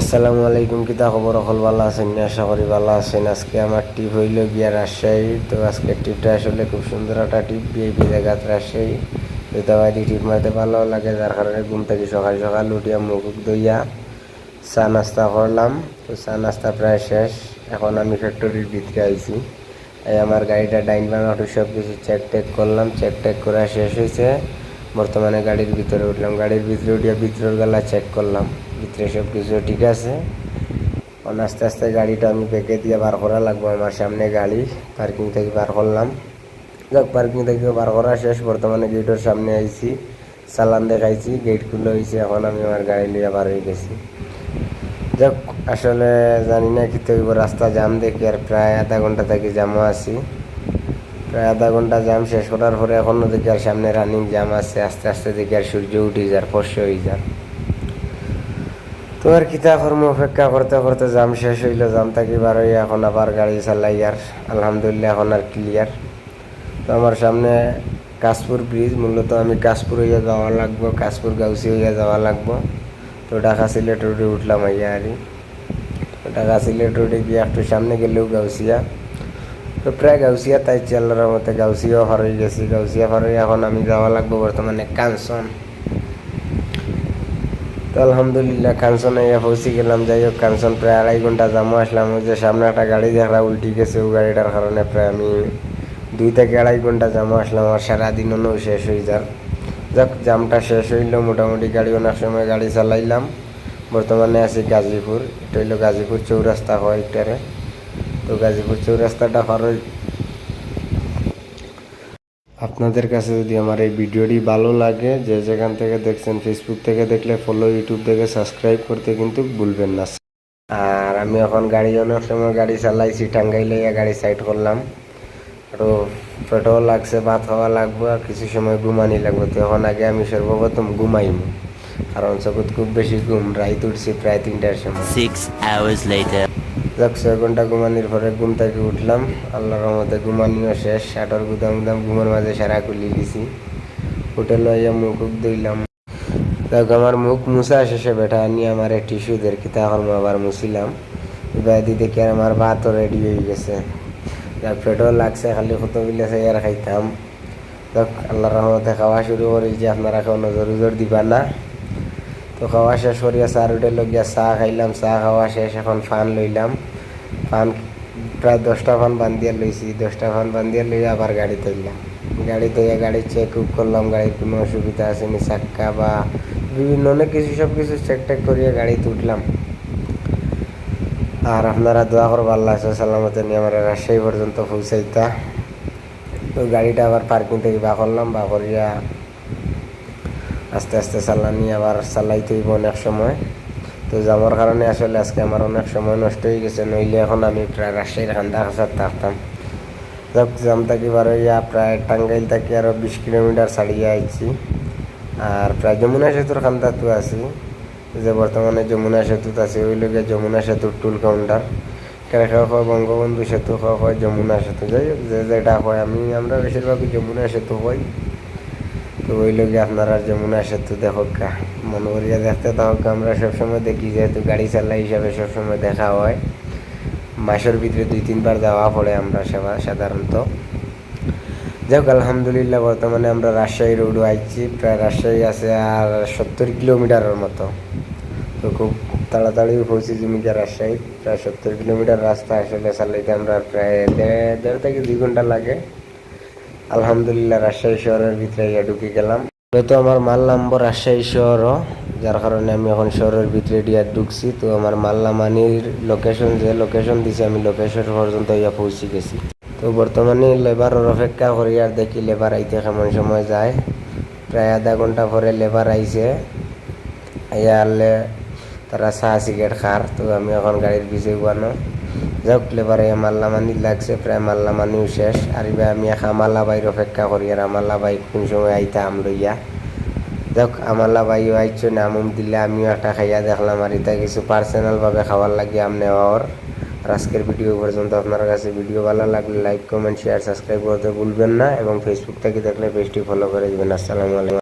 আসসালামু আলাইকুম, কিতা খবর? সকল ভালো আছেন? আশা করি ভালো আছেন। আজকে আমার ট্রিপ হইল গিয়া রাজশাহী। তো আজকের ট্রিপটা আসলে খুব সুন্দর একটা ট্রিপ, বিআইপি জায়গা রাজশাহী। যেতাবাদি ট্রিপ মারতে ভালো লাগে, যার কারণে ঘুম থেকে সকাল সকাল উঠিয়া মুখ ধুইয়া চা নাস্তা করলাম। তো চা নাস্তা প্রায় শেষ, এখন আমি ফ্যাক্টরির ভিতরে আইছি। এই আমার গাড়িটা ডাইন বাম একটু সব কিছু চেক টেক করলাম, চেক টেক করা শেষ হয়েছে। বর্তমানে গাড়ির ভিতরে উঠলাম, গাড়ির ভিতরে উঠিয়া ভিতরের গেলা চেক করলাম, ভিতরে সব কিছু ঠিক আছে। আস্তে আস্তে গাড়িটা আমি বেঁকে দিয়ে বার করা লাগবো। আমার সামনে গাড়ি পার্কিং থেকে বার করলাম। যাক, পার্কিং থেকে বার করা শেষ, বর্তমানে গেটের সামনে আইছি, চালান দেখাইছি, গেট খুলে হয়েছে। এখন আমি আমার গাড়ি লিয়ে বার হয়ে গেছি। যাক, আসলে জানি না কি তৈব, রাস্তা জাম দেখি আর প্রায় আধা ঘন্টা থেকে জামও আছি। প্রায় আধা ঘন্টা জাম শেষ করার পরে এখনও দেখি আর সামনে রানিং জাম আছে। আস্তে আস্তে দেখি আর সূর্য উঠে যার ফর্স হয়ে যার। তো আর কিতা কর্ম, অপেক্ষা করতে করতে জাম শেষ হইল। জাম থাকি বার হইয়া এখন আবার গাড়ি চালাই আর আলহামদুলিল্লাহ এখন আর ক্লিয়ার। তো আমার সামনে কাশপুর ব্রিজ, মূলত আমি কাশপুর হইয়া যাওয়া লাগবো, কাশপুর গাউসি হইয়া যাওয়া লাগবো। তো ঢাকা সিলেট রোডে উঠলাম আইয়া আরই। ঢাকা সিলেট রোডে গিয়ে একটু সামনে গেলেও গাউসিয়া। তো প্রায় গাউসিয়া তাই আল্লাহর মতে গাউসিয়াও পার হয়ে গেছি। গাউসিয়া পার হয়ে এখন আমি যাওয়া লাগবো বর্তমানে কাঞ্চন। তো আলহামদুলিল্লাহ কাঞ্চন আইয়া পৌঁছে গেলাম। যাই হোক, কাঞ্চন প্রায় 2.5 ঘন্টা জামও আসলাম। ওই যে সামনে একটা গাড়ি দেখা উল্টি গেছে, ওই গাড়িটার কারণে প্রায় আমি 2 থেকে 2.5 ঘন্টা জামও আসলাম। আমার সারাদিনও শেষ হয়ে যাক। যাক, জামটা শেষ হইল মোটামুটি। গাড়ি অনেক সময় গাড়ি চালাইলাম। বর্তমানে আছি গাজীপুর। এটা হইল গাজীপুর চৌরাস্তা হয় একটারে। তো গাজীপুর চৌরাস্তাটা পার আপনাদের কাছে যদি আমার এই ভিডিওটি ভালো লাগে, যে যেখান থেকে দেখছেন, ফেসবুক থেকে দেখলে ফলো, ইউটিউব থেকে সাবস্ক্রাইব করতে কিন্তু ভুলবেন না। আর আমি এখন গাড়ি অনেক সময় গাড়ি চালাইছি, টাঙ্গাইলে গাড়ি সাইড করলাম। আরও পেটও লাগছে, ভাত খাওয়া লাগবো আর কিছু সময় ঘুমানি লাগবো। তো এখন আগে আমি সর্বপ্রথম ঘুমাইম, কারণ চকুত খুব বেশি ঘুম। রাইত উঠছি প্রায় 3টার সময়। 6 hours later. যাক, 6 ঘন্টা ঘুমানির পরে ঘুম থেকে উঠলাম। আল্লাহর রহমতে ঘুমানিও শেষ। শাটার গুদাম গুদাম ঘুমের মাঝে সারা খুলি দিছি। হোটেল আইয়া মুখ ধুইলাম। যাক, আমার মুখ মুছা শেষে বেটা নিয়ে আমার টিস্যু দের কিতা আবার মুছিলাম। এবার দেখি আর আমার ভাতও রেডি হয়ে গেছে। যাক, পেটও লাগছে, খালি কত বিলাসে আর খাইতাম। যাক, আল্লাহর রহমতে খাওয়া শুরু করি, যে আপনারা কেউ নজর উজর দিবা না। তো খাওয়া শেষ করিয়া চার হোটেল গিয়া চা খাইলাম। চা খাওয়া শেষ, এখন ফান লইলাম। ফান প্রায় 10টা ফান বান্ধিয়া লইছি। 10টা ফান বান্ধিয়া লইয়া আবার গাড়ি তুললাম। গাড়ি তৈয়া গাড়ি চেক উপ করলাম, গাড়ির কোনো অসুবিধা আছে নি, চাক্কা বা বিভিন্ন অনেক কিছু সব কিছু চেক টেক করিয়া গাড়িতে উঠলাম। আর আপনারা দোয়া করবো আল্লাহ সালামতে নিয়ে আমার রাজশাহী পর্যন্ত পৌঁছাইতা। তো গাড়িটা আবার পার্কিং থেকে বা করলাম, বা করিয়া আস্তে আস্তে চালানি আবার চালাইতে হইব অনেক সময়। তো যাওয়ার কারণে আসলে আজকে আমার অনেক সময় নষ্ট হয়ে গেছে, নইলে এখন আমি প্রায় রাজশাহীর খান্দা কাছার থাকতাম। যাক, জাম থাকি বার হইয়া প্রায় টাঙ্গাইল থাকি আরও 20 কিলোমিটার ছাড়িয়ে আইছি। আর প্রায় যমুনা সেতুর খান্দাতো আছি, যে বর্তমানে যমুনা সেতুত আছি। ওই লোকে যমুনা সেতুর টুল কাউন্টার। কেউ হয় বঙ্গবন্ধু সেতু, হয় যমুনা সেতু। যাই হোক, যে যেটা হয়, আমরা বেশিরভাগই যমুনা সেতু হই। তো ওই লোকে আপনারা যমুনা সেতু দেখোকা, মনে করিয়া দেখতে থাকা। আমরা সবসময় দেখি, যেহেতু গাড়ি চালাই হিসাবে সবসময় দেখা হয়। মাসের ভিতরে 2-3 বার যাওয়া পড়ে আমরা সাধারণত। যাক, আলহামদুলিল্লাহ বর্তমানে আমরা রাজশাহী রোডও আইছি। প্রায় রাজশাহী আছে আর 70 কিলোমিটারের মতো। তো খুব তাড়াতাড়ি পৌঁছে জমিকে রাজশাহী। প্রায় 70 কিলোমিটার রাস্তা আসলে চালাইতে আমরা প্রায় দেড় থেকে 2 ঘন্টা লাগে। আলহামদুলিল্লাহ রাজশাহী শহরের ভিতরে ঢুকে গেলাম। হয়তো আমার মাল নামবো রাজশাহী শহরও, যার কারণে আমি এখন শহরের ভিতরে ঢুকছি। তো আমার মাল্লামানির লোকেশন, যে লোকেশন দিছে, আমি লোকেশন পর্যন্ত পৌঁছে গেছি। তো বর্তমানে লেবারের অপেক্ষা করি, আর দেখি লেবার আইতে কেমন সময় যায়। প্রায় আধা ঘন্টা পরে লেবার আইছে। আইয়া আনলে তারা চা সিগারেট খার। তো আমি এখন গাড়ির পিছিয়ে গুয়ানো। যাক, লেবারে মাল্লামানি লাগছে, প্রায় মাল্লামানিও শেষ। আর এবার আমি আমাল্লা বাইর অপেক্ষা করি, আর আমাল্লা বাই কোন সময় আইতা আম লইয়া। যাক, আমাল্লা বাইও আইছো, নামুম দিলে আমিও একটা খাইয়া দেখলাম। আর এটা কিছু পার্সোনালভাবে খাওয়ার লাগে আম নেওয়ার। আর আজকের ভিডিও পর্যন্ত। আপনার কাছে ভিডিও ভালো লাগলে লাইক, কমেন্ট, শেয়ার, সাবস্ক্রাইব করতে ভুলবেন না, এবং ফেসবুক থেকে দেখলে পেজটি ফলো করে দেবেন। আসসালামু আলাইকুম।